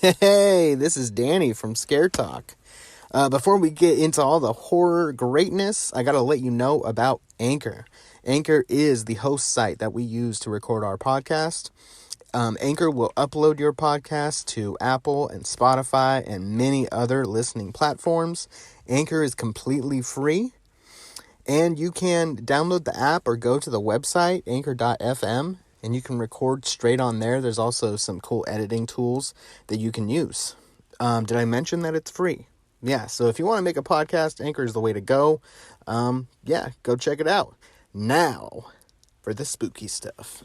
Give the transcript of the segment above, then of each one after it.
Hey, this is Danny from Scare Talk. Before we get into all the horror greatness, I gotta let you know about Anchor. Anchor is the host site that we use to record our podcast. Anchor will upload your podcast to Apple and Spotify and many other listening platforms. Anchor is completely free, and you can download the app or go to the website, anchor.fm, and you can record straight on there. There's also some cool editing tools that you can use. Did I mention that it's free? Yeah, so if you want to make a podcast, Anchor is the way to go. Go check it out. Now, for the spooky stuff.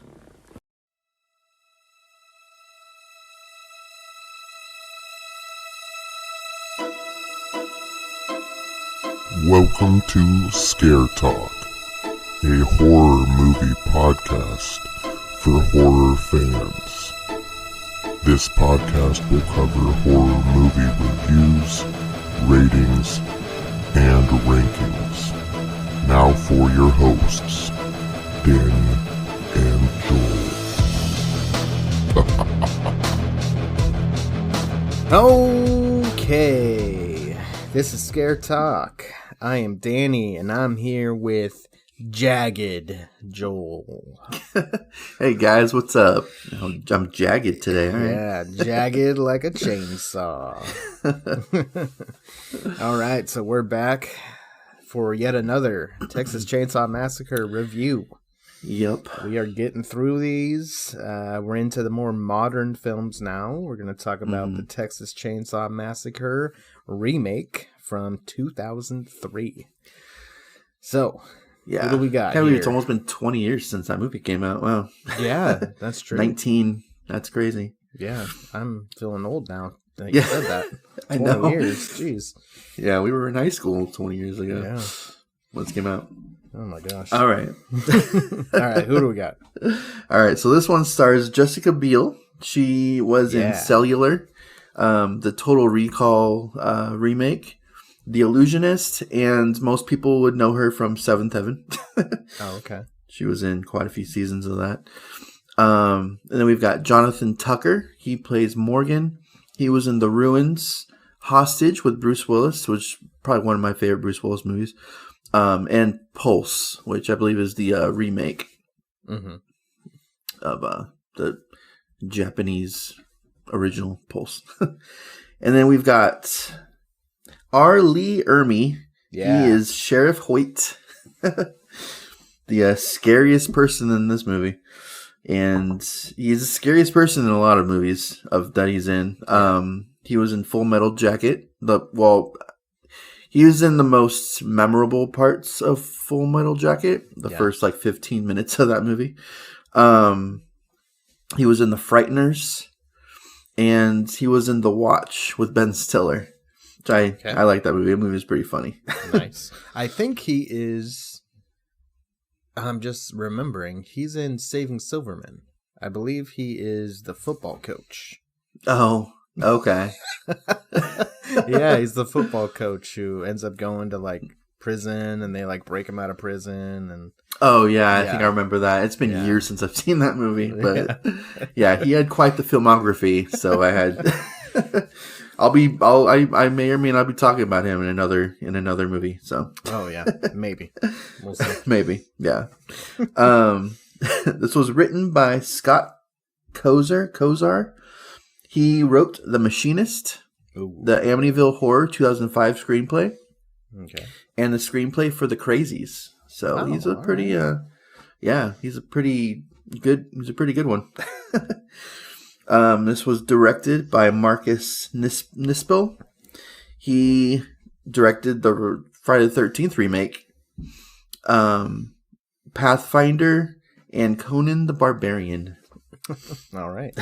Welcome to Scare Talk, a horror movie podcast for horror fans. This podcast will cover horror movie reviews, ratings, and rankings. Now for your hosts, Danny and Joel. Okay, this is Scare Talk. I am Danny, and I'm here with Jagged Joel. Hey guys, what's up? I'm jagged today. All right? Yeah, jagged like a chainsaw. All right, so we're back for yet another Texas Chainsaw Massacre review. Yep. We are getting through these. We're into the more modern films now. We're going to talk about the Texas Chainsaw Massacre remake from 2003. So, yeah. What do we got Can't believe here? it's almost been 20 years since that movie came out. Wow. Yeah, that's true. 19. That's crazy. Yeah, I'm feeling old now. That you said that. 20 I know. years, jeez. Yeah, we were in high school 20 years ago. Yeah. When it came out. Oh my gosh. All right. All right, who do we got? All right, so this one stars Jessica Biel. She was in Cellular, the Total Recall remake, The Illusionist, and most people would know her from Seventh Heaven. Oh, okay. She was in quite a few seasons of that. And then we've got Jonathan Tucker. He plays Morgan. He was in The Ruins, Hostage with Bruce Willis, which is probably one of my favorite Bruce Willis movies. And Pulse, which I believe is the remake of the Japanese original Pulse. And then we've got R. Lee Ermey. Yeah. He is Sheriff Hoyt, the scariest person in this movie. And he's the scariest person in a lot of movies that he's in. He was in Full Metal Jacket. He was in the most memorable parts of Full Metal Jacket, the first 15 minutes of that movie. He was in The Frighteners, and he was in The Watch with Ben Stiller. Which I like that movie. The movie was pretty funny. Nice. I think he is, I'm just remembering, he's in Saving Silverman. I believe he is the football coach. Oh, okay. Yeah, he's the football coach who ends up going to prison, and they break him out of prison. And oh yeah, I think I remember that. It's been years since I've seen that movie, but yeah, he had quite the filmography. So I had, I may or may not be talking about him in another movie. So oh yeah, maybe we'll see. Maybe yeah. This was written by Scott Kozar. He wrote The Machinist, the Amityville Horror 2005 screenplay, and the screenplay for The Crazies. So he's a pretty, he's a pretty good one. This was directed by Marcus Nispel. He directed the Friday the 13th remake, Pathfinder, and Conan the Barbarian. All right.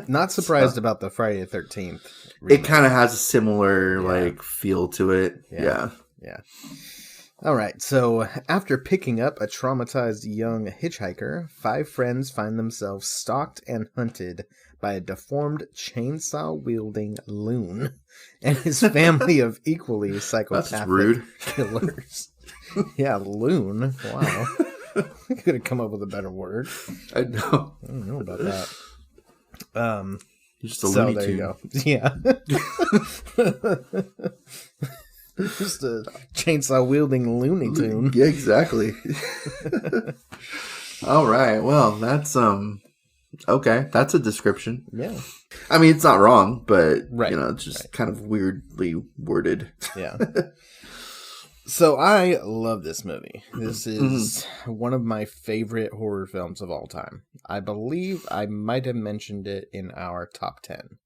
Not surprised about the Friday the 13th remake. It kind of has a similar feel to it. Yeah. All right. So after picking up a traumatized young hitchhiker, 5 friends find themselves stalked and hunted by a deformed chainsaw-wielding loon and his family of equally psychopathic killers. Yeah, loon. Wow. I could have come up with a better word. I know. I don't know about that. He's just a Looney there Tune. you go. Yeah. Just a chainsaw wielding Looney Tune. Yeah, exactly. All right. Well, that's okay. That's a description. Yeah. I mean, it's not wrong, but Right. it's just kind of weirdly worded. Yeah. So I love this movie. This is one of my favorite horror films of all time. I believe I might have mentioned it in our top 10.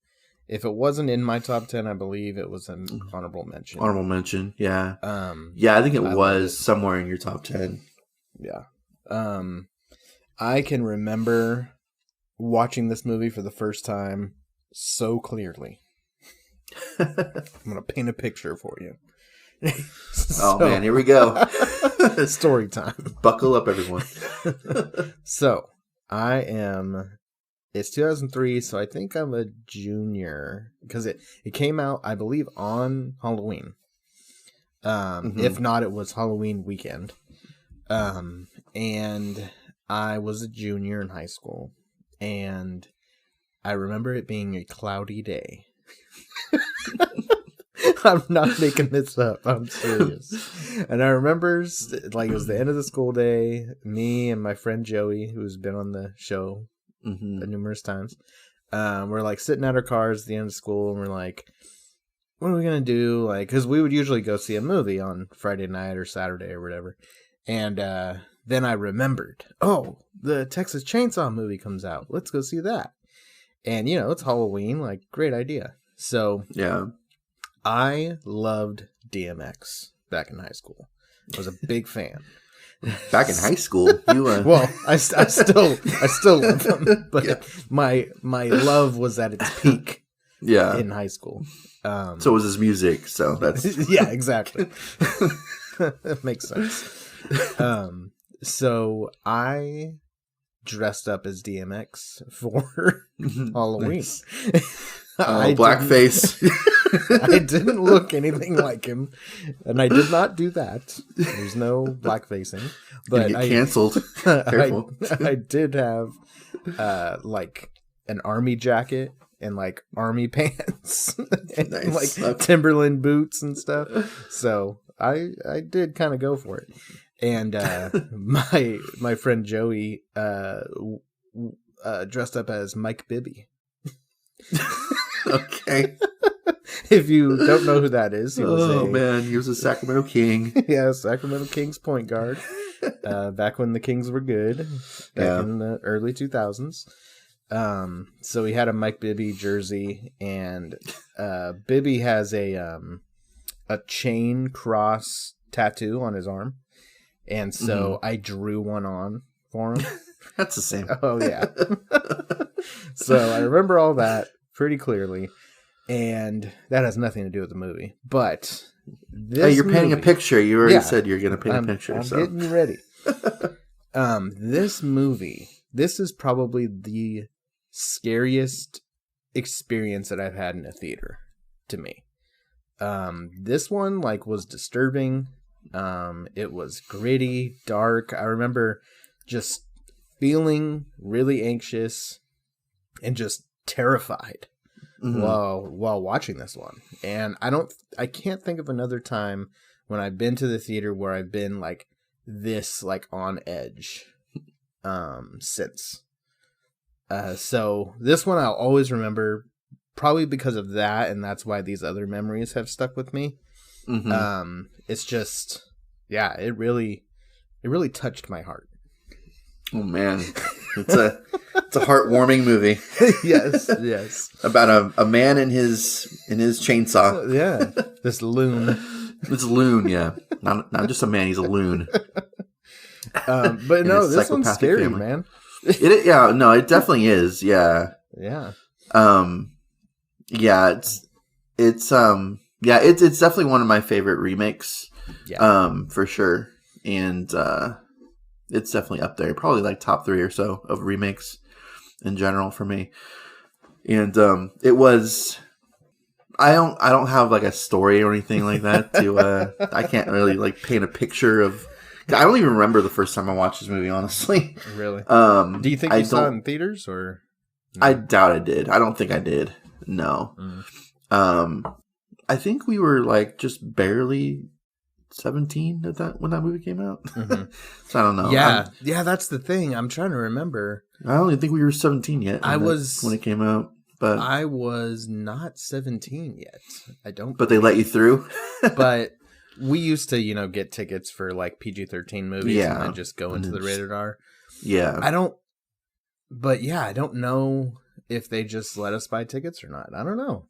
If it wasn't in my top 10, I believe it was an honorable mention. Honorable mention, yeah. Yeah, I think it was somewhere in your top 10. Yeah. I can remember watching this movie for the first time so clearly. I'm going to paint a picture for you. Oh, man, here we go. Story time. Buckle up, everyone. So, it's 2003, so I think I'm a junior, because it came out, I believe, on Halloween. If not, it was Halloween weekend. And I was a junior in high school, and I remember it being a cloudy day. I'm not making this up. I'm serious. And I remember, it was the end of the school day. Me and my friend Joey, who's been on the show numerous times, we're sitting at our cars at the end of school, and we're like, what are we gonna do? Because we would usually go see a movie on Friday night or Saturday or whatever. And then I remembered, the Texas Chainsaw movie comes out. Let's go see that. And it's Halloween. Great idea. So yeah. I loved DMX back in high school. I was a big fan. Back in high school, you well, I still love him, but yeah. my love was at its peak. Yeah, in high school. So was his music. So that's yeah, exactly. That makes sense. So I dressed up as DMX for Halloween. Nice. Blackface. I didn't look anything like him, and I did not do that. There's no blackfacing, but I canceled. Careful. I did have an army jacket and army pants and nice. Timberland boots and stuff. So I did kind of go for it. And my friend Joey dressed up as Mike Bibby. Okay. If you don't know who that is, he was a Sacramento King. Yeah, Sacramento Kings point guard. Back when the Kings were good, back in the early 2000s. So he had a Mike Bibby jersey, and Bibby has a chain cross tattoo on his arm, and so I drew one on for him. That's the same. Oh yeah. So I remember all that pretty clearly, and that has nothing to do with the movie. But you're painting a picture. You already said you're going to paint a picture. I'm getting you ready. This movie, this is probably the scariest experience that I've had in a theater to me. This one was disturbing. It was gritty, dark. I remember just feeling really anxious and just terrified while watching this one. And I can't think of another time when I've been to the theater where I've been this on edge since. So this one I'll always remember, probably because of that, and that's why these other memories have stuck with me. It's just, it really touched my heart. Oh man, it's a heartwarming movie. yes. About a man in his chainsaw. Yeah, this loon. This loon, yeah. Not just a man, he's a loon. But no, this one's scary, family. Man. It definitely is. Yeah. Yeah. It's definitely one of my favorite remakes. Yeah. For sure. And it's definitely up there, probably top 3 or so of remakes in general for me. And it was, I don't have a story or anything like that to I can't really paint a picture of. I don't even remember the first time I watched this movie, honestly. Really? Do you think you saw it in theaters or? I doubt I did. I don't think I did. No. I think we were like just barely 17 at that when that movie came out. So I don't know. Yeah, that's the thing. I'm trying to remember. I don't even think we were 17 yet. When it came out, but I was not 17 yet. I don't. But they let you through. But we used to, get tickets for like PG-13 movies and then just go into the rated R. Yeah. I don't know if they just let us buy tickets or not. I don't know.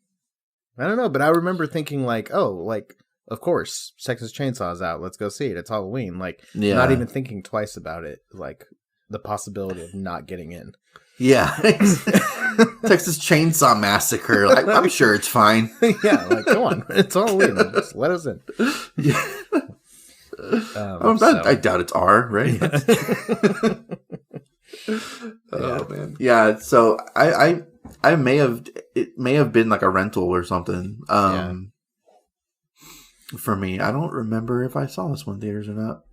But I remember thinking like, of course, Texas Chainsaw's out. Let's go see it. It's Halloween. Like, not even thinking twice about it. Like, the possibility of not getting in. Yeah. Texas Chainsaw Massacre. Like, I'm sure it's fine. Yeah, like, come on. It's Halloween. Just let us in. Yeah. I doubt it's R, right? Oh, man. Yeah, so I may have... It may have been like a rental or something. For me, I don't remember if I saw this one in theaters or not.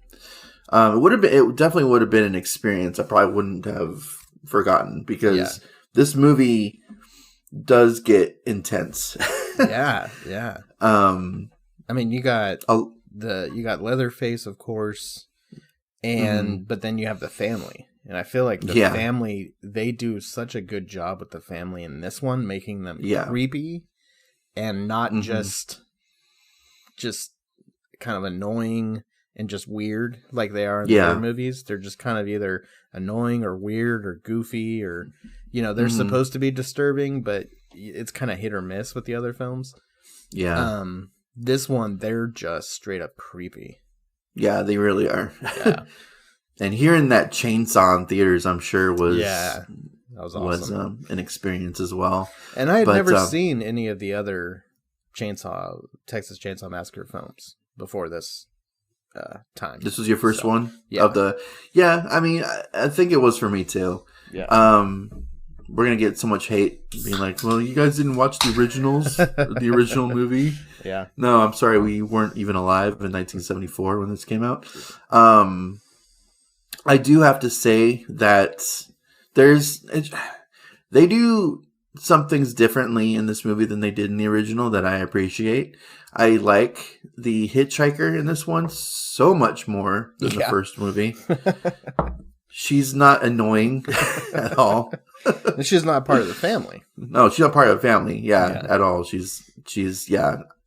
It definitely would have been an experience I probably wouldn't have forgotten because this movie does get intense. Yeah. I mean, you got Leatherface, of course, and but then you have the family, and I feel like the family, they do such a good job with the family in this one, making them creepy and not just kind of annoying and just weird like they are in the other movies. They're just kind of either annoying or weird or goofy or, they're supposed to be disturbing, but it's kind of hit or miss with the other films. Yeah. This one, they're just straight up creepy. Yeah, they really are. Yeah. And hearing that chainsaw in theaters, I'm sure was that was awesome. Was an experience as well. And I had never seen any of the other Texas Chainsaw Massacre films before this time. This was your first one? Yeah. I mean, I think it was for me too. Yeah. We're going to get so much hate being like, well, you guys didn't watch the originals, the original movie. Yeah. No, I'm sorry. We weren't even alive in 1974 when this came out. I do have to say that they do some things differently in this movie than they did in the original that I appreciate. I like the hitchhiker in this one so much more than the first movie. She's not annoying at all. And she's not part of the family. No, she's not part of the family. At all. She's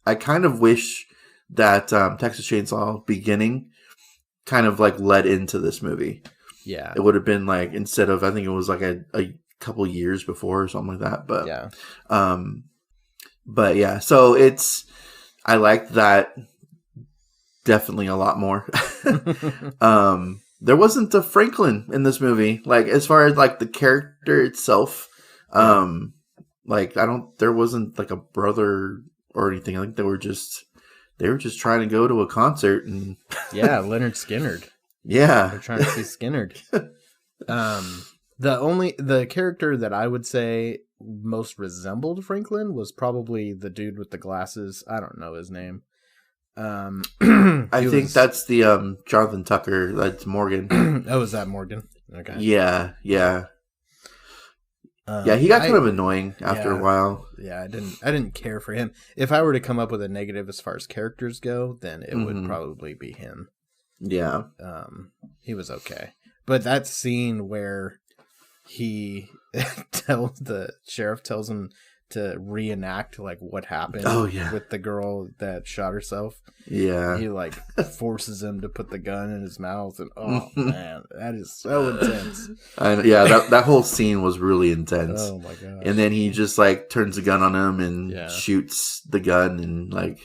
I kind of wish that Texas Chainsaw beginning kind of like led into this movie. Yeah. It would have been like, instead of, I think it was like a couple years before or something like that. But yeah, so I like that definitely a lot more. There wasn't a Franklin in this movie, like as far as like the character itself. There wasn't like a brother or anything. I think they were just trying to go to a concert and Leonard Skinnerd. Yeah, they're trying to see Skinnerd. The character that I would say most resembled Franklin was probably the dude with the glasses. I don't know his name. I think that's the Jonathan Tucker. That's Morgan. Oh, is that Morgan? Okay. Yeah. He got kind of annoying after a while. Yeah, I didn't care for him. If I were to come up with a negative as far as characters go, then it would probably be him. Yeah. He was okay. But that scene where he the sheriff tells him to reenact like what happened with the girl that shot herself. Yeah. He like forces him to put the gun in his mouth and man, that is so intense. That whole scene was really intense. Oh my god. And then he just like turns the gun on him and shoots the gun and like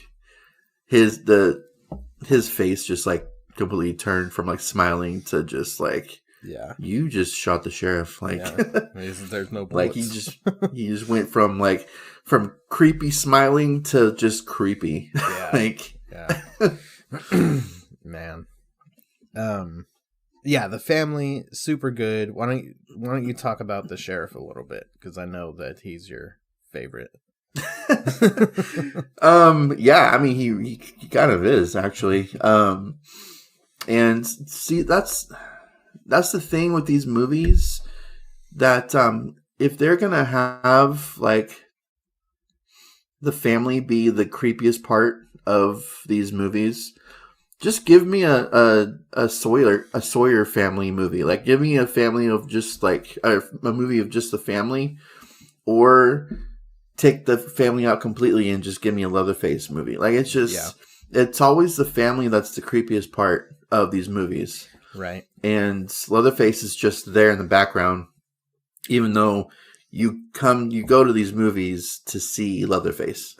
his face just like completely turned from like smiling to just like you just shot the sheriff. Like there's no bullets. Like he just went from creepy smiling to just creepy. Man. The family super good. Why don't you talk about the sheriff a little bit, because I know that he's your favorite. I mean he kind of is actually. And see, that's the thing with these movies, that if they're gonna have like the family be the creepiest part of these movies, just give me a Sawyer family movie. Like, give me a family of just like a movie of just the family, or take the family out completely and just give me a Leatherface movie. Like, it's just it's always the family that's the creepiest part of these movies, right? And Leatherface is just there in the background, even though you go to these movies to see Leatherface.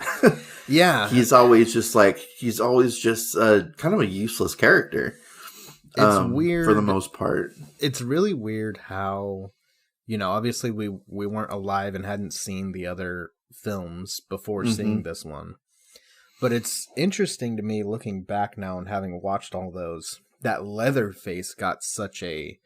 Yeah. He's always just kind of a useless character. It's weird. For the most part. It's really weird how, obviously we weren't alive and hadn't seen the other films before seeing this one. But it's interesting to me looking back now and having watched all those, that Leatherface got such a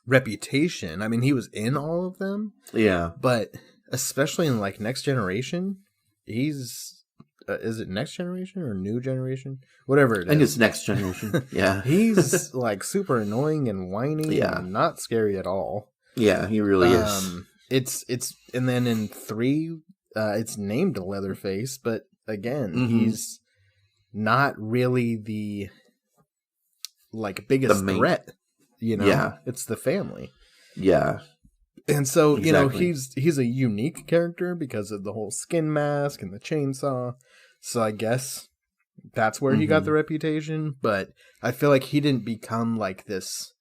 reputation. I mean, he was in all of them. Yeah. But especially in like Next Generation, he's is it Next Generation or New Generation? Whatever it is. I think it's Next Generation. Yeah. He's like super annoying and whiny and not scary at all. Yeah, he really is. It's and then in 3 it's named Leatherface, but again, he's not really the like biggest threat. It's the family. Yeah. And so, he's a unique character because of the whole skin mask and the chainsaw. So I guess that's where he got the reputation. But I feel like he didn't become like this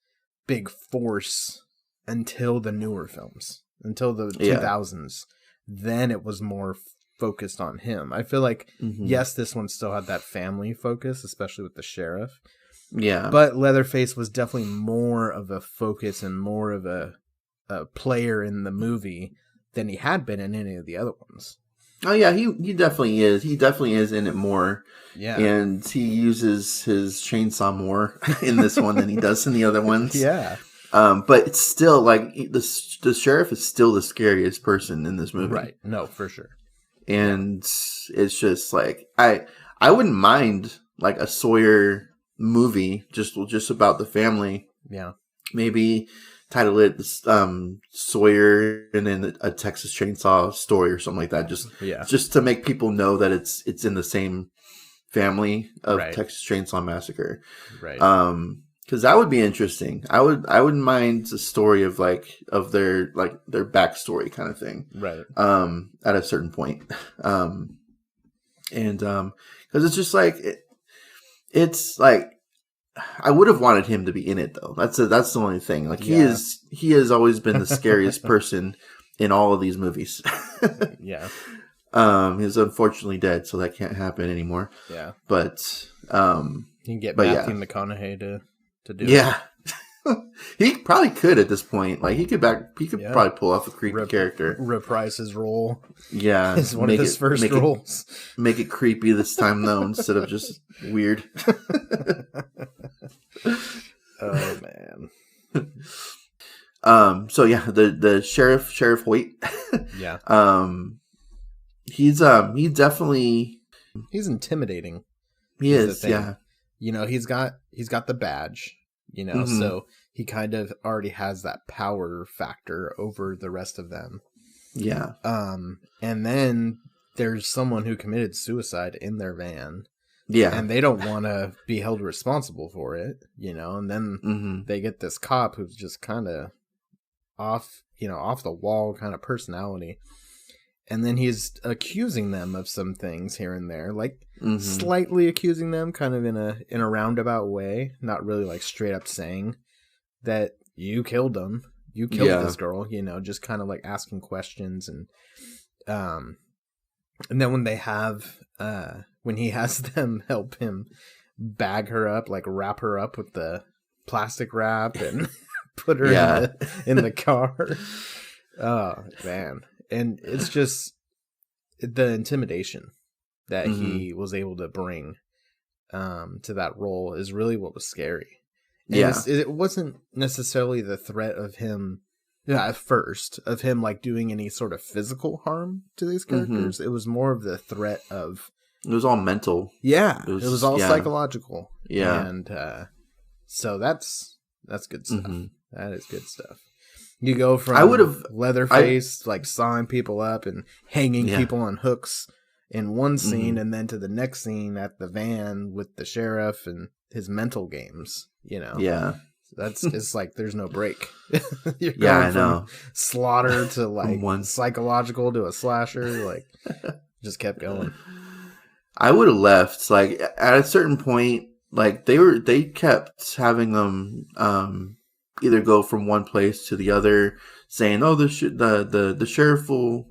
big force until the newer films, until the 2000s. Then it was more focused on him. I feel like, yes, this one still had that family focus, especially with the sheriff. Yeah. But Leatherface was definitely more of a focus and more of a player in the movie than he had been in any of the other ones. Oh, yeah, he definitely is. He definitely is in it more. Yeah. And he uses his chainsaw more in this one than he does in the other ones. Yeah. But it's still, like, the sheriff is still the scariest person in this movie. Right. No, for sure. And it's just, like, I wouldn't mind, like, a Sawyer movie just about the family. Yeah. Maybe title it Sawyer and then a Texas Chainsaw story or something like that. Just to make people know that it's in the same family of Texas Chainsaw Massacre. Right. Because that would be interesting. I wouldn't mind a story of their backstory kind of thing. Right. At a certain point. And because it's just like it's like I would have wanted him to be in it though. That's the only thing. Like he has always been the scariest person in all of these movies. Yeah. He's unfortunately dead, so that can't happen anymore. Yeah. But you can get Matthew McConaughey to do it. Yeah. He probably could at this point. Like he could probably pull off a creepy character. Reprise his role. Yeah. It's one of his first roles. Make it creepy this time though, instead of just weird. Oh man. So yeah, the Sheriff Hoyt. Yeah. He's intimidating. He is, yeah. He's got the badge. So he kind of already has that power factor over the rest of them. Yeah. And then there's someone who committed suicide in their van. Yeah. And they don't want to be held responsible for it, and then they get this cop who's just kind of off the wall kind of personality. And then he's accusing them of some things here and there, like slightly accusing them kind of in a roundabout way, not really like straight up saying that you killed them. You killed this girl, just kind of like asking questions. And then when he has them help him bag her up, like wrap her up with the plastic wrap and put her in the car. Oh, man. And it's just the intimidation that he was able to bring to that role is really what was scary. And it wasn't necessarily the threat of him, at first, of him like doing any sort of physical harm to these characters. It was more of the threat of... It was all mental. Yeah, it was all psychological. Yeah. And so that's good stuff. That is good stuff. You go from I would have Leatherface, like sawing people up and hanging Yeah. people on hooks in one scene, Mhm. and then to the next scene at the van with the sheriff and his mental games. Yeah. It's like there's no break. You're Yeah, going I from know. slaughter to like one. psychological to a slasher. Like, just kept going. I would have left. Like at a certain point, like they kept having them either go from one place to the other, saying, "Oh, the sheriff will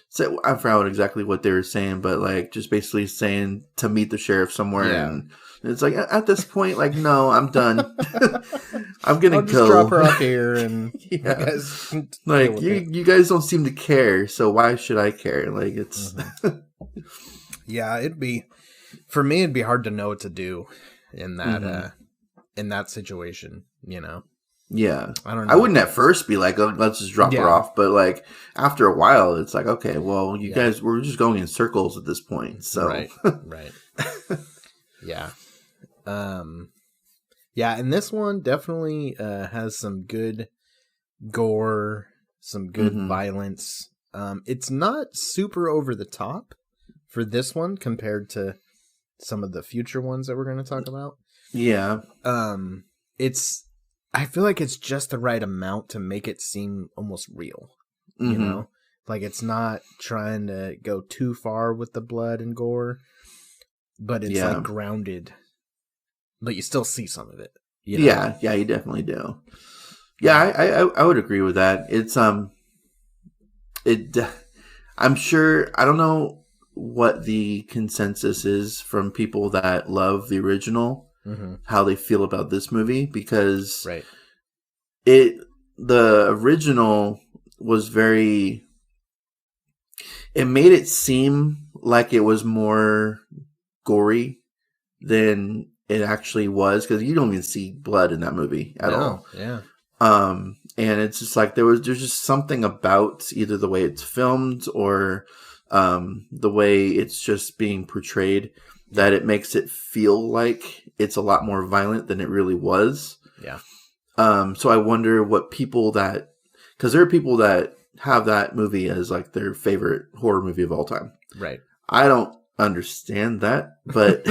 say," I forgot exactly what they were saying, but like just basically saying to meet the sheriff somewhere, Yeah. and it's like at this point, like, no, I'm done. I'm gonna I'll just go. drop her off here, and you Yeah. guys can deal Like with you it. guys don't seem to care, so why should I care? Like it's Yeah, for me, it'd be hard to know what to do in that in that situation. Yeah. I don't know. I wouldn't at first be like, oh, let's just drop her Yeah. off. But like after a while, it's like, okay, well, you Yeah. guys, we're just going in circles at this point. So Right. Yeah. Yeah, and this one definitely has some good gore, some good violence. It's not super over the top for this one compared to some of the future ones that we're going to talk about. yeah. I feel like it's just the right amount to make it seem almost real. You know, like it's not trying to go too far with the blood and gore, but it's like grounded. But you still see some of it. Yeah, you definitely do. Yeah, I would agree with that. It's I'm sure, I don't know what the consensus is from people that love the original, how they feel about this movie, because the original was it made it seem like it was more gory than it actually was, because you don't even see blood in that movie at all. Yeah. And it's just like there's just something about either the way it's filmed or the way it's just being portrayed that it makes it feel like it's a lot more violent than it really was. Yeah. So I wonder what people because there are people that have that movie as like their favorite horror movie of all time. Right. I don't understand that, but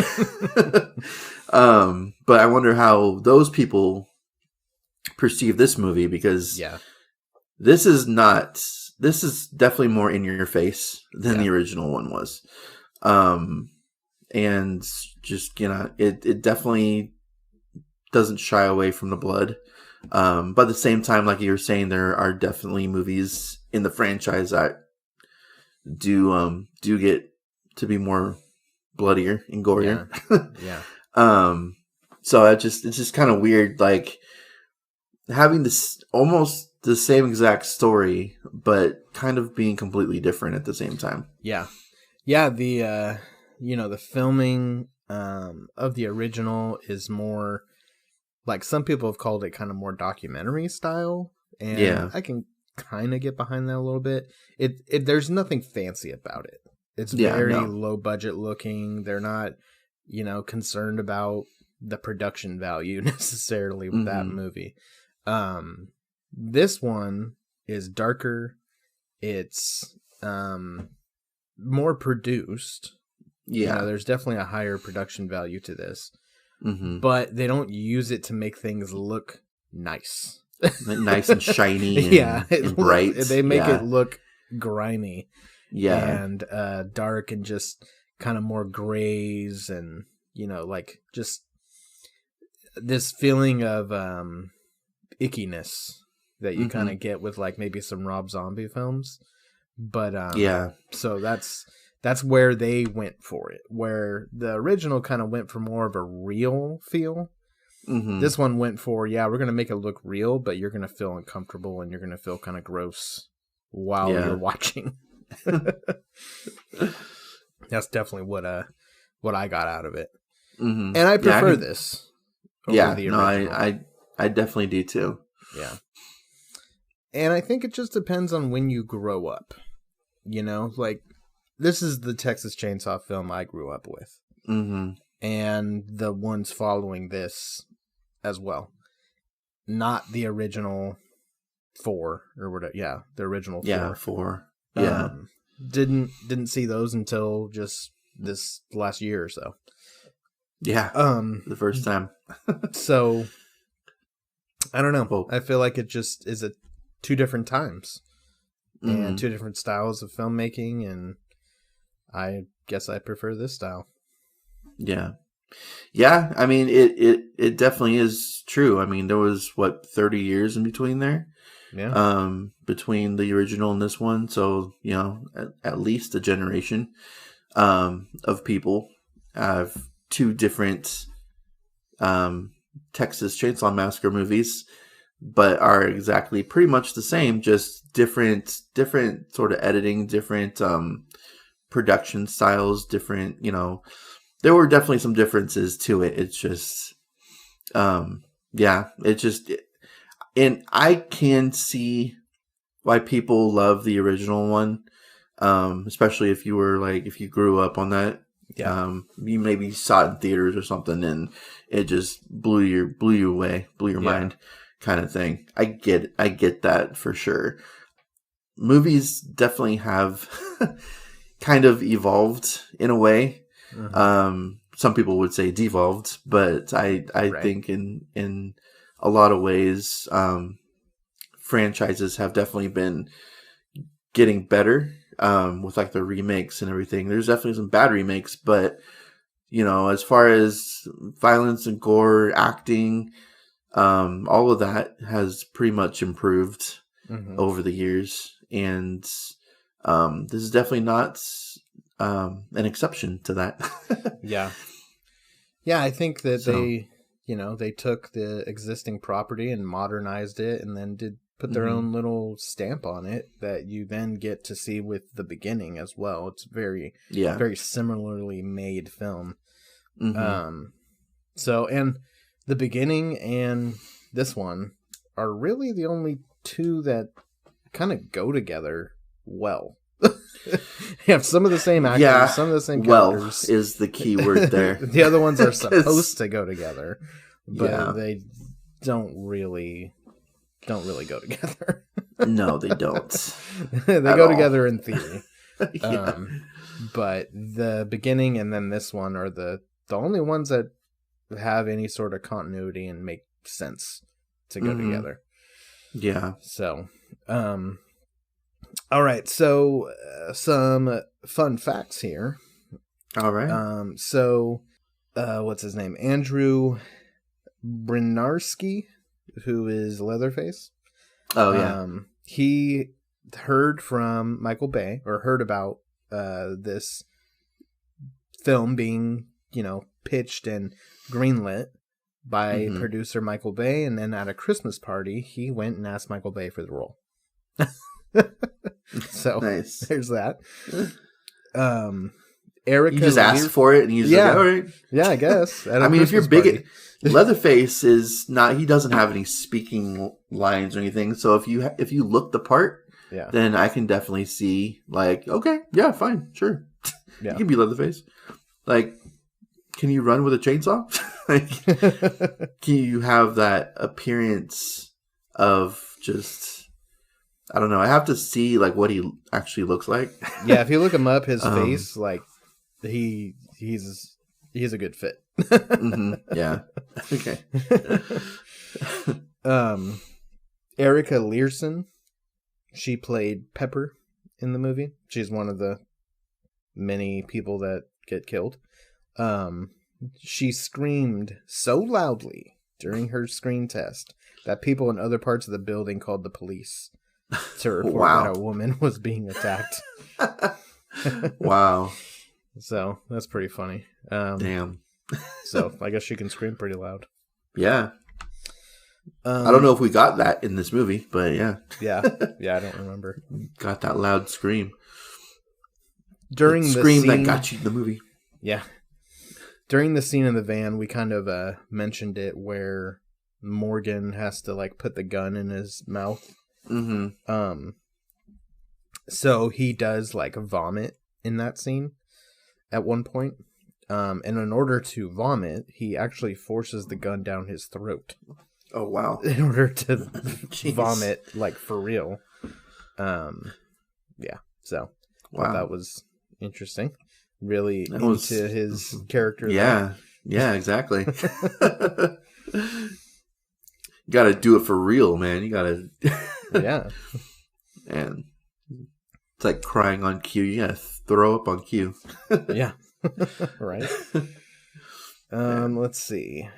but I wonder how those people perceive this movie, because this is definitely more in your face than the original one was. And just, it definitely doesn't shy away from the blood. But at the same time, like you were saying, there are definitely movies in the franchise that do get to be more bloodier and gorier. Yeah. So it's just kind of weird, like having this almost the same exact story, but kind of being completely different at the same time. Yeah. The the filming of the original is more like, some people have called it kind of more documentary style, and I can kind of get behind that a little bit. There's nothing fancy about it. It's very low budget looking. They're not, concerned about the production value necessarily with that movie. This one is darker. It's more produced. Yeah. There's definitely a higher production value to this. But they don't use it to make things look nice. Nice and shiny and bright. They make it look grimy. Yeah. And dark, and just kind of more grays, and, like just this feeling of ickiness that you kind of get with like maybe some Rob Zombie films. But so that's where they went for it, where the original kind of went for more of a real feel. This one went for, we're going to make it look real, but you're going to feel uncomfortable and you're going to feel kind of gross while you're watching. That's definitely what I got out of it. And I prefer this over the original. I definitely do too. Yeah. And I think it just depends on when you grow up. Like, this is the Texas Chainsaw film I grew up with. And the ones following this as well. Not the original 4 or whatever. Yeah, the original 4. Yeah, 4. Yeah. Didn't see those until just this last year or so. Yeah. The first time. So I don't know. Well, I feel like it just is 2 different times and 2 different styles of filmmaking, and I guess I prefer this style. Yeah. Yeah, I mean, it definitely is true. I mean, there was, 30 years in between there? Yeah. Between the original and this one. So, at least a generation of people have 2 different Texas Chainsaw Massacre movies, but are exactly pretty much the same, just different sort of editing, different production styles, different, there were definitely some differences to it. It's just, and I can see why people love the original one, especially if you grew up on that. Yeah. You maybe saw it in theaters or something, and it just blew you away, blew your mind, kind of thing. I get that for sure. Movies definitely have kind of evolved in a way. Mm-hmm. Some people would say devolved, but I right. think in a lot of ways, franchises have definitely been getting better with like the remakes and everything. There's definitely some bad remakes, but as far as violence and gore, acting, all of that has pretty much improved over the years, and this is definitely not an exception to that. Yeah, I think that they took the existing property and modernized it, and then put their own little stamp on it that you then get to see with The Beginning as well. It's very similarly made film. So, and The Beginning and this one are really the only 2 that kind of go together well. You have some of the same actors, some of the same characters. Well is the key word there. The other ones are supposed to go together, but they don't really go together. No, they don't. They go together in theory. But The Beginning and then this one are the only ones that have any sort of continuity and make sense to go together. Yeah. So, all right. So, some fun facts here. All right. So, what's his name? Andrew Brenarski, who is Leatherface. Oh, yeah. He heard from Michael Bay, or heard about this film being, pitched and greenlit by producer Michael Bay, and then at a Christmas party, he went and asked Michael Bay for the role. So, nice. There's that. Erica, you just asked for it, and he's like, all right. Yeah, I guess. I mean, if you're big, Leatherface is not. He doesn't have any speaking lines or anything. So if you look the part, then I can definitely see. Like, okay, yeah, fine, sure, you can be Leatherface. Like, can you run with a chainsaw? Like, can you have that appearance of just? I don't know. I have to see like what he actually looks like. Yeah, if you look him up, his face, like he's a good fit. Yeah. Okay. Erica Learson, she played Pepper in the movie. She's one of the many people that get killed. She screamed so loudly during her screen test that people in other parts of the building called the police to report that a woman was being attacked. Wow. So that's pretty funny. Damn. So I guess she can scream pretty loud. Yeah. I don't know if we got that in this movie, but yeah. Yeah, I don't remember. Got that loud scream. During the scream scene, that got you in the movie. Yeah. During the scene in the van, we kind of mentioned it where Morgan has to like put the gun in his mouth. So he does like vomit in that scene at one point. And in order to vomit, he actually forces the gun down his throat. Oh wow! In order to Jeez. vomit, like, for real. Yeah. So Wow, that was interesting. Really that into was his character. Yeah, yeah, exactly. You got to do it for real, man. You got to. Yeah. And it's like crying on cue. You got to throw up on cue. Yeah. Right. Let's see.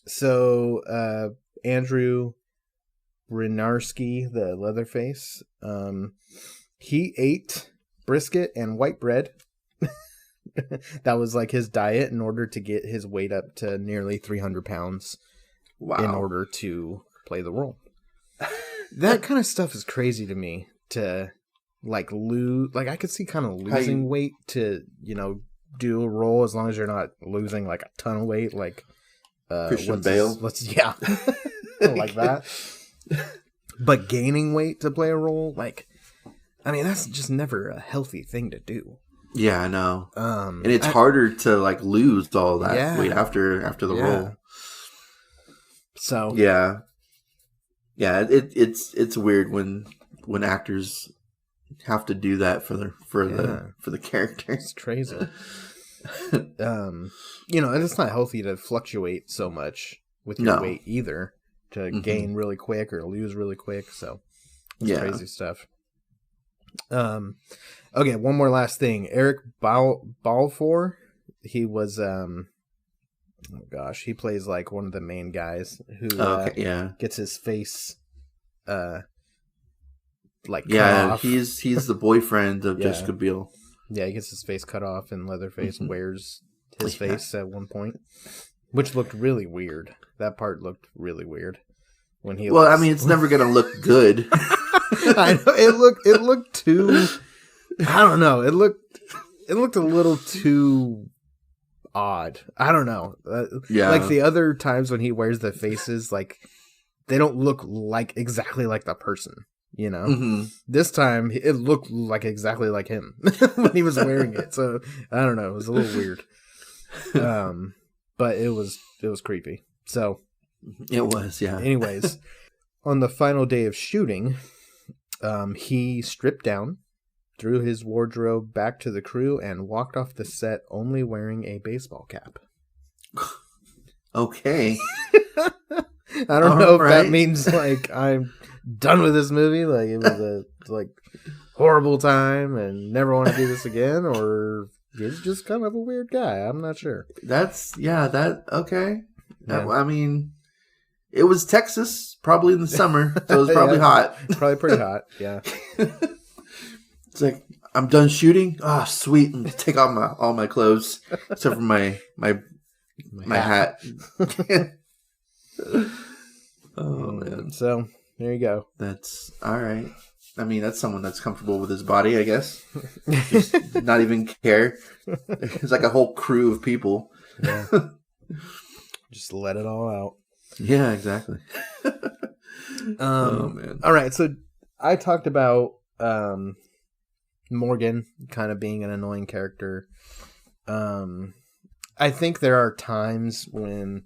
So, Andrew Brenarski, the Leatherface, he ate brisket and white bread. That was like his diet in order to get his weight up to nearly 300 pounds. Wow. In order to play the role. That kind of stuff is crazy to me, to like lose. Like, I could see kind of losing weight to, do a role, as long as you're not losing like a ton of weight, like Christian Bale. Yeah. Like that. But gaining weight to play a role, like, I mean, that's just never a healthy thing to do. Yeah, I know. And it's harder to like lose all that weight after the role. So yeah, it's weird when actors have to do that for the character. It's crazy. And it's not healthy to fluctuate so much with your weight either, to gain really quick or lose really quick. So it's crazy stuff. Okay, one more last thing. Eric Balfour, he was oh gosh, he plays like one of the main guys who gets his face like cut off. he's the boyfriend of Jessica Biel. Yeah, he gets his face cut off, and Leatherface wears his face at one point, which looked really weird. That part looked really weird when he. Well, I mean, it's never gonna look good. I know it looked too. I don't know. It looked a little too odd. I don't know. Like the other times when he wears the faces, like they don't look like exactly like the person. This time it looked like exactly like him when he was wearing it. So I don't know. It was a little weird. But it was creepy. So it was, yeah. Anyways, on the final day of shooting, he stripped down, threw his wardrobe back to the crew, and walked off the set only wearing a baseball cap. Okay. I don't know if that means like I'm done with this movie, like it was a like horrible time and never want to do this again, or he's just kind of a weird guy. I'm not sure. Okay. Yeah. I mean, it was Texas, probably in the summer, so it was probably hot. Probably pretty hot, yeah. It's like, I'm done shooting. Oh, sweet. And take off all my clothes except for my hat. Oh man. So there you go. That's all right. I mean, that's someone that's comfortable with his body, I guess. Just not even care. It's like a whole crew of people. Yeah. Just let it all out. Yeah, exactly. Oh man. All right, so I talked about Morgan kind of being an annoying character. I think there are times when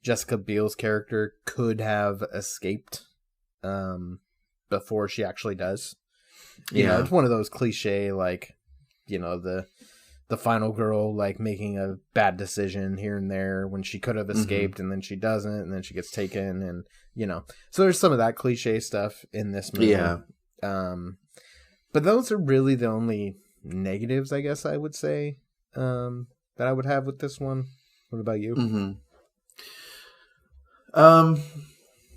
Jessica Biel's character could have escaped before she actually does. You know, it's one of those cliche, like, the final girl, like, making a bad decision here and there when she could have escaped, and then she doesn't, and then she gets taken, and, So there's some of that cliche stuff in this movie. Yeah. But those are really the only negatives, I guess I would say, that I would have with this one. What about you? Mm-hmm.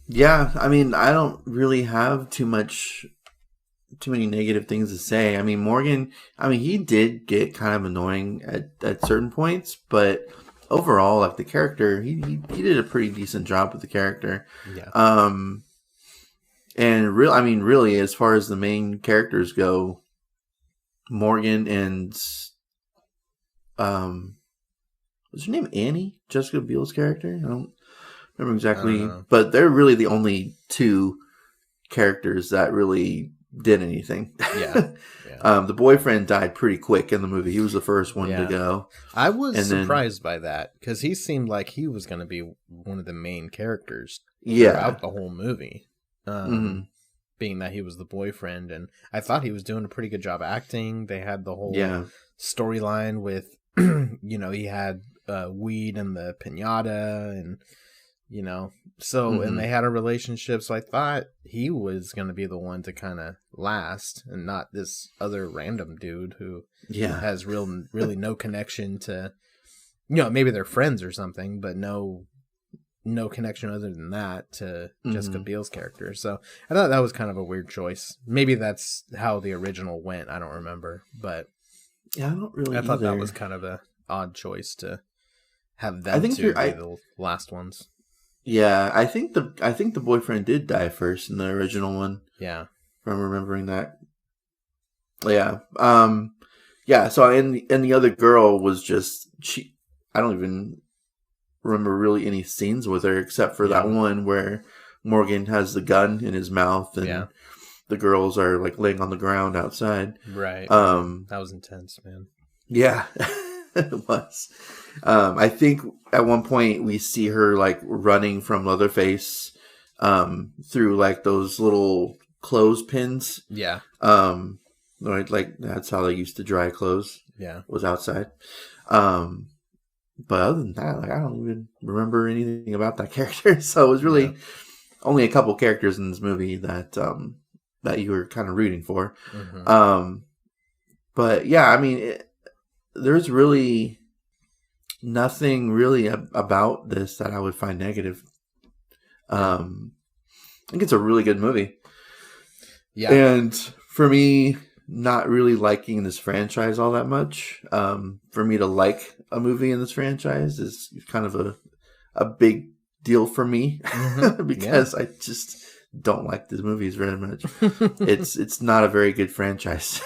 Yeah, I mean, I don't really have too many negative things to say. I mean, Morgan, he did get kind of annoying at certain points, but overall, like, the character, he did a pretty decent job with the character. Yeah. And really, as far as the main characters go, Morgan and was her name Annie? Jessica Biel's character? I don't remember exactly, but they're really the only two characters that really did anything. Yeah. Yeah. The boyfriend died pretty quick in the movie. He was the first one to go. I was surprised by that because he seemed like he was going to be one of the main characters throughout the whole movie. Being that he was the boyfriend, and I thought he was doing a pretty good job acting. They had the whole storyline with, he had weed and the piñata, and and they had a relationship. So I thought he was going to be the one to kind of last, and not this other random dude who has really no connection to, maybe they're friends or something, but no connection other than that to Jessica Biel's character. So I thought that was kind of a weird choice. Maybe that's how the original went. I don't remember, but I don't really. I thought that was kind of a odd choice to have them be the last ones. Yeah, I think the boyfriend did die first in the original one. Yeah, if I'm remembering that. Yeah, So and the other girl was just she. I don't even remember really any scenes with her except for that one where Morgan has the gun in his mouth and the girls are like laying on the ground outside. Right. That was intense, man. Yeah, it was. I think at one point we see her like running from Leatherface through like those little clothespins. Yeah. Like that's how they used to dry clothes. Yeah. Was outside. But other than that, like I don't even remember anything about that character. So it was really only a couple characters in this movie that that you were kind of rooting for. But yeah, I mean, there's really nothing really about this that I would find negative. I think it's a really good movie. Yeah, and for me, not really liking this franchise all that much. For me to like a movie in this franchise is kind of a big deal for me because I just don't like these movies very much. It's not a very good franchise.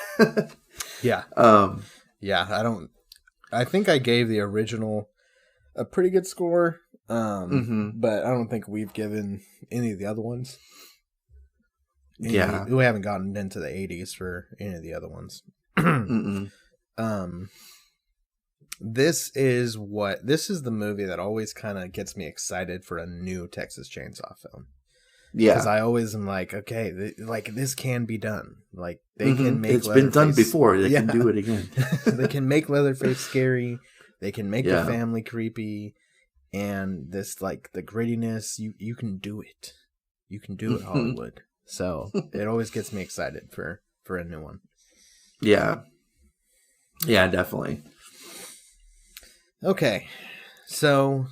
Yeah. I think I gave the original a pretty good score. But I don't think we've given any of the other ones. We haven't gotten into the 80s for any of the other ones. This is the movie that always kind of gets me excited for a new Texas Chainsaw film. Yeah, because I always am like, okay, this can be done. Like they can make. It's been done before. They can do it again. They can make Leatherface scary. They can make the family creepy, and this like the grittiness. You can do it. You can do it, Hollywood. So it always gets me excited for a new one. Yeah. Yeah, definitely. Okay, so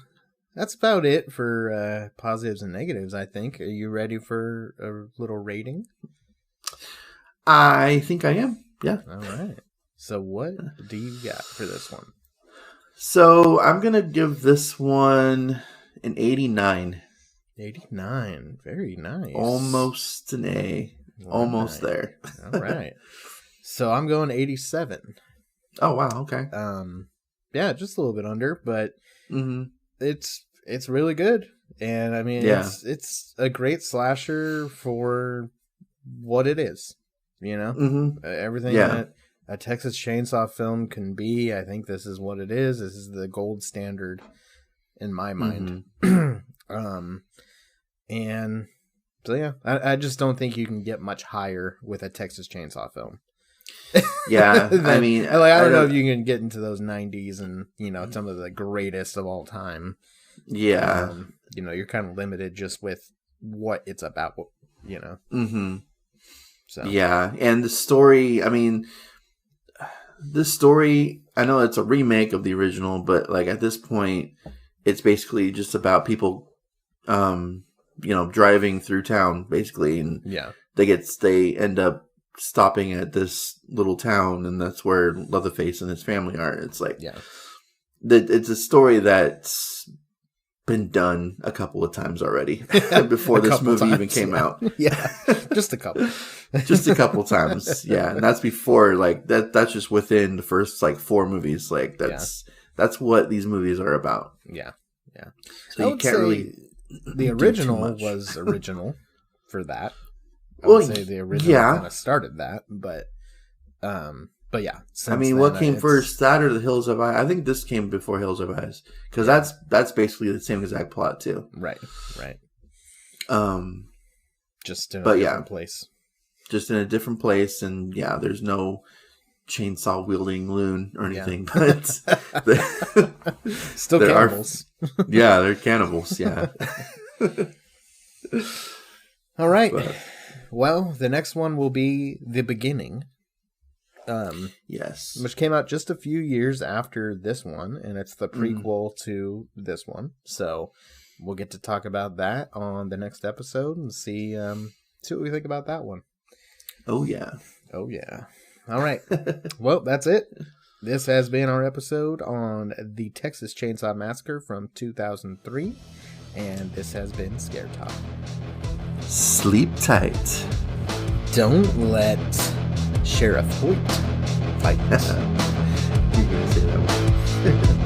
that's about it for positives and negatives, I think. Are you ready for a little rating? I think I am, yeah. All right. So what do you got for this one? So I'm going to give this one an 89. 89. Very nice. Almost an A. All Almost right. There. All right. So I'm going 87. Oh, wow. Okay. Yeah, just a little bit under, but it's really good. And I mean, it's a great slasher for what it is, you know? Everything that a Texas Chainsaw film can be, I think this is what it is. This is the gold standard in my mind. And so, yeah, I just don't think you can get much higher with a Texas Chainsaw film. Yeah, I mean, I don't know if you can get into those 90s and, you know, some of the greatest of all time. Yeah. You know, you're kind of limited just with what it's about, you know. So yeah, and the story, I mean, this story, I know it's a remake of the original, but like at this point, it's basically just about people, you know, driving through town, basically, and they end up stopping at this little town, and that's where Leatherface and his family are. It's like, it's a story that's been done a couple of times already before this movie even came out. Yeah, just a couple. Just a couple times. Yeah, and that's before like that's just within the first like 4 movies. Like that's what these movies are about. Yeah. So you can't really. The original was original for that. would say the original kind of started that, but yeah. I mean, what came first, that or the Hills of Eyes? I think this came before Hills of Eyes, because that's basically the same exact plot too. Right. Just in a different place. Just in a different place, and there's no chainsaw wielding loon or anything, but still cannibals. They're cannibals. Yeah. All right. Well, the next one will be The Beginning. Yes. Which came out just a few years after this one, and it's the prequel to this one. So we'll get to talk about that on the next episode and see what we think about that one. Oh yeah. All right. Well, that's it. This has been our episode on the Texas Chainsaw Massacre from 2003, and this has been Scare Talk. Sleep tight. Don't let Sheriff Hoyt fight. You're gonna say that one.